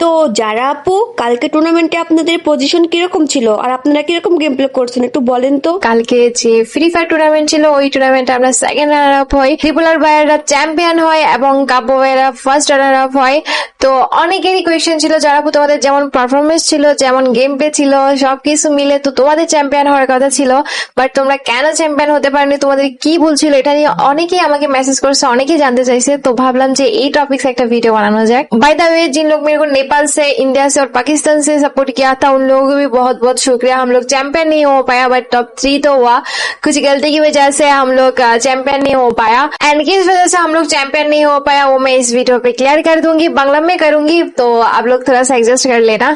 তো যারা আপু কালকে টুর্নামেন্টে আপনাদের পজিশন কিরকম ছিল আর আপনারা কিরকম গেম প্লে করছেন একটু বলেন তো। কালকে যে ফ্রি ফায়ার টুর্নামেন্ট ছিল ওই টুর্নামেন্টে আমরা সেকেন্ড রানার আপ হই, ট্রিপুলার ভাইয়েরা চ্যাম্পিয়ন হয় এবং কাব্য ভাইয়েরা ফার্স্ট রানার আপ হয়। তো অনেকেরই কোয়েশ্চেন ছিল যারা আপু তোমাদের যেমন পারফরমেন্স ছিল, যেমন গেম প্লে ছিল, সবকিছু মিলে তো তোমাদের চ্যাম্পিয়ন হওয়ার কথা ছিল, বাট তোমরা কেন চ্যাম্পিয়ন হতে পারনি, তোমাদের কি ভুল ছিল, এটা নিয়ে অনেকেই আমাকে মেসেজ করছে, অনেকেই জানতে চাইছে। তো ভাবলাম যে এই टॉपिक्स একটা ভিডিयो बनाना जाए। बाय द वे, जिन लोग मेरे को नेपाल से, इंडिया से और पाकिस्तान से सपोर्ट किया था उन लोगों को भी बहुत बहुत शुक्रिया। हम लोग चैंपियन नहीं हो पाया बट टॉप 3 तो हुआ, कुछ गलती की वजह से हम लोग चैंपियन नहीं हो पाया, एंड किस वजह से हम लोग चैंपियन नहीं हो पाया वो मैं इस वीडियो पे क्लियर कर दूंगी, बांग्ला में करूंगी, तो आप लोग थोड़ा सा एडजस्ट कर लेना।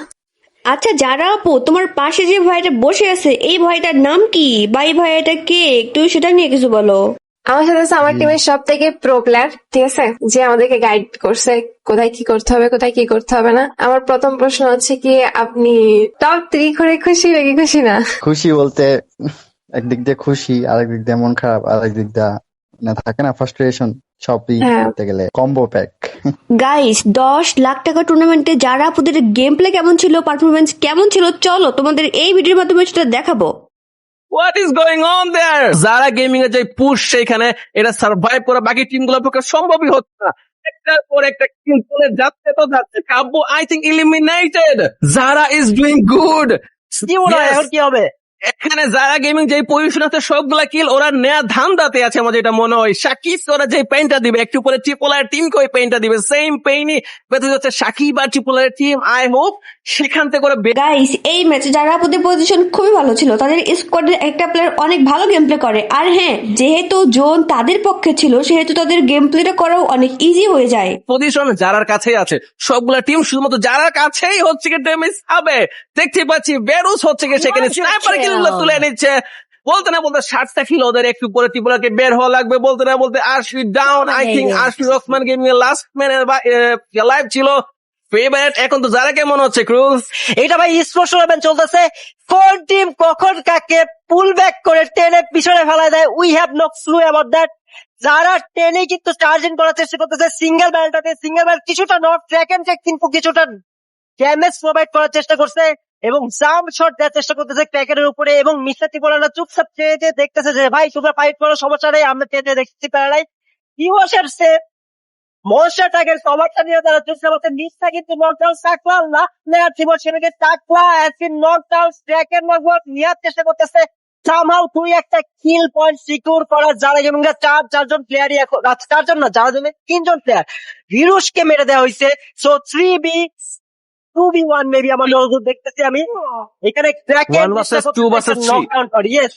আচ্ছা যারা আপু তোমার পাশে যে ভাইটা বসে আছে এই ভাইটার নাম কি, বা এই ভাইটা কে, একটু সেটা নিয়ে কিছু বলো। আমার সাথে আছে আমার টিমের সব থেকে প্রো প্লেয়ার, ঠিক আছে, যে আমাদেরকে গাইড করছে কোথায় কি করতে হবে কোথায় কি করতে হবে না। আমার প্রথম প্রশ্ন হচ্ছে কি, আপনি টপ 3 করে খুশি নাকি খুশি না? খুশি বলতে একদিক দিয়ে খুশি, আরেক দিক দিয়ে মন খারাপ, আরেক দিক দিয়ে মানে থাকে না ফ্রাস্ট্রেশন, সবই করতে গেলে কম্বো প্যাক। গাইস 10 লাখ টাকা টুর্নামেন্টে যারা আপুদের গেম প্লে কেমন ছিল, পারফরমেন্স কেমন ছিল, চলো তোমাদের এই ভিডিওর মাধ্যমে সেটা দেখাবো। What is going on their? যারা গেমিং এর যে পুশ সেখানে এটা সার্ভাইভ করা বাকি টিমগুলোর পক্ষে সম্ভবই হচ্ছে না। একটার পর একটা টিম চলে যাচ্ছে তো যাচ্ছে। কাব্য আই থিঙ্ক এলিমিনেটেড। যারা ইজ ডুইং গুড। কি মনে হয় এখন কি হবে? এখানে যারা গেমিং যে পজিশন আছে সবগুলা কিল ওরা নেয়া ধান্দাতে আছে, আমার যেটা মনে হয়। সাকিব ওরা যে পেইনটা দিবে একটু পরে ট্রিপলার টিমকে ওই পেইনটা দিবে, সেম পেইনই বেঁধে যাচ্ছে সাকিব আর ট্রিপলার টিম। আই হোপ সেখান থেকে ওরা গাইস এই ম্যাচে যারা আপুদের পজিশন খুবই ভালো ছিল, তাদের স্কোয়াডের একটা প্লেয়ার অনেক ভালো গেম প্লে করে, আর হ্যাঁ যেহেতু জোন তাদের পক্ষে ছিল সেহেতু তাদের গেম প্লেটা করাও অনেক ইজি হয়ে যায়। পজিশন যারার কাছেই আছে, সবগুলা টিম শুধুমাত্র যারার কাছেই হচ্ছে কি ড্যামেজ হবে। দেখতে পাচ্ছি বেরুস হচ্ছে কি সেখানে স্নাইপার কিলগুলো তুলে নিচ্ছে। বলতে না বলতে 60টা কিল ওদের, একটু পরে ত্রিপুরাকে বের হওয়া লাগবে। বলতে না বলতে আশি ডাউন। আই থিঙ্ক আশি রহমান গেমিং এর লাস্ট ম্যানের লাইভ ছিল ফেভারিট। এখন তো যারা কেমন হচ্ছে ক্রুজ, এটা ভাই স্পোর্টস টুর্নামেন্ট চলতেছে, কোন টিম কখন কাকে পুল ব্যাক করে টেনে পিছনে ফেলায় দেয় we have no clue about that. যারা টেনে কিন্তু চার্জিং করার চেষ্টা করতেছে সিঙ্গেল ব্যারেলটাতে, সিঙ্গেল ব্যারেল কিছুটা নট ট্র্যাক এন্ড ট্র্যাক কিন্তু কিছুটা ড্যামেজ প্রোভাইড করার চেষ্টা করছে এবং জাম্প শট দেওয়ার চেষ্টা করতেছে ক্র্যাকের উপরে, এবং মিস্টার ত্রিপুরা চুপচাপ চেয়ে দেখতেছে যে ভাই তোমরা ফাইট করো, সমস্যা নেই, আমরা চেয়ে দেখতে পারা নাই। ইউএসের সে মনস্টার টাইগার কভারটা নিয়ে তারা চেষ্টা করছে, নিচটা কিন্তু নকডাউন টাকলা না প্লেয়ার ত্রিপুরা সেটাকে টাকলা অ্যাসিন নকডাউন ট্র্যাকের মারফত নেওয়ার চেষ্টা করতেছে। সামহাউ তুই একটা কিল পয়েন্ট সিকিউর করার যারা যেমন চারজন প্লেয়ারই এখন, চারজন না যারা জন্য 3জন প্লেয়ার হিরুষকে মেরে দেওয়া হয়েছে। সো 3v1 মেবি আমার নজর দেখতেছি আমি এখানে One versus two versus three. Yes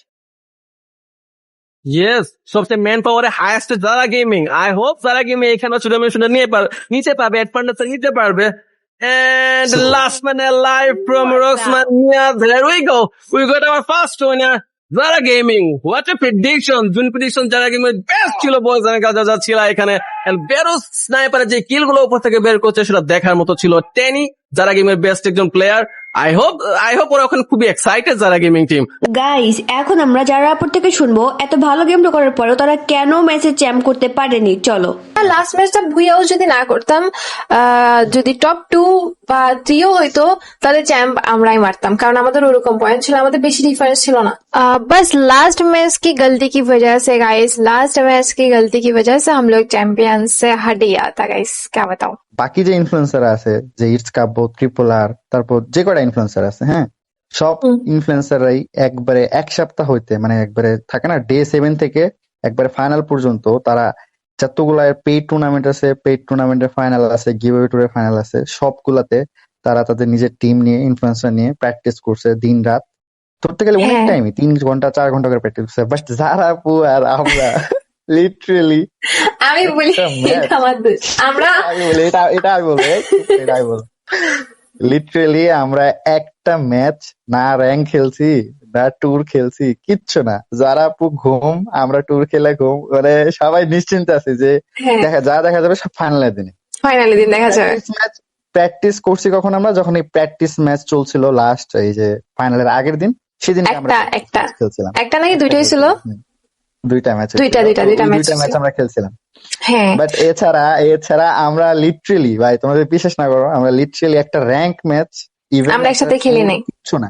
yes সবচেয়ে ম্যান পাওয়ারে হাইয়েস্ট যারা গেমিং। আই হোপ যারা গেমিং এখানে টুর্নামেন্ট নিচে পাবে, অ্যাডভান্টেজ নিতে পারবে। And last man alive from Roxman. Yeah, there we go. We got our first winner. Zara Gaming. What a prediction. June prediction Zara Gaming best ছিল বয়স আমি কাজে যাচ্ছিল এখানে। And বেরোস স্নাইপারের যে কিল গুলো উপর থেকে বের করছে সেটা দেখার মতো ছিল। টেনি Zara Gaming বেস্ট একজন প্লেয়ার। I hope ওরা এখন খুবই excited Zara Gaming team. Guys এখন আমরা যারা আপুর থেকে শুনবো এত ভালো গেম প্লে করার পরেও তারা কেন ম্যাচে চ্যাম্প করতে পারেনি। চলো লাস্ট ম্যাচটা ভুইয়াও যদি না করতাম, যদি টপ 2 বা 3ও হইতো তাহলে চ্যাম্প আমরাই মারতাম, কারণ আমাদের ওরকম পয়েন্ট ছিল, আমাদের বেশি ডিফারেন্স ছিল না। बस लास्ट मैच की गलती की वजह से गाइस, लास्ट मैच की गलती की वजह से हम लोग चैंपियन से हट गया था गाइस, क्या बताऊं। বাকি যে ইনফ্লুয়েন্সার আছে, যে ইটস কাব্য, ট্রিপলার, তারপর যে কটা ইনফ্লুয়েন্সার আছে, হ্যাঁ সব ইনফ্লুয়েন্সাররাই একবারে এক সপ্তাহ হইতে মানে একবারে থাকে না ডে 7 থেকে একবারে ফাইনাল পর্যন্ত তারা যতগুলা পেইড টুর্নামেন্ট আছে, পেইড টুর্নামেন্টের ফাইনাল আছে, গিভঅ্যাওয়ে টুরের ফাইনাল আছে, সবগুলাতে তারা তাদের নিজের টিম নিয়ে, ইনফ্লুয়েন্সার নিয়ে প্র্যাকটিস করছে দিন রাত। ধরতে গেলে অনেক টাইমই 3 ঘন্টা 4 ঘন্টা করে প্র্যাকটিস করছে। বাট যারা আপু আর আমরা লিটারেলি আমি বলি এটা আমার দোষ, আমরা এটাই বলবো লিটারেলি আমরা একটা ম্যাচ না র্যাঙ্ক খেলছি না ট্যুর খেলছি, কিচ্ছু না। যারা আপু ঘুম, আমরা ট্যুর খেলে ঘুম, মানে সবাই নিশ্চিন্ত আছি যে দেখা যাবে সব ফাইনালের দিনে, ফাইনালি দিন দেখা যাবে। প্র্যাকটিস করছি কখন আমরা, যখন এই প্র্যাকটিস ম্যাচ চলছিল লাস্ট এই যে ফাইনালের আগের দিন, সেদিন আমরা একটা নাকি দুইটাই ছিল, দুইটা ম্যাচ দুইটা ম্যাচ ম্যাচ আমরা খেলছিলাম। হ্যাঁ বাট এছাড়া আমরা লিটারেলি ভাই তোমাদের বিশ্বাস না করো, আমরা লিটারেলি একটা র্যাঙ্ক ম্যাচ আমরা একসাথে খেলি নাই। কিচ্ছু না,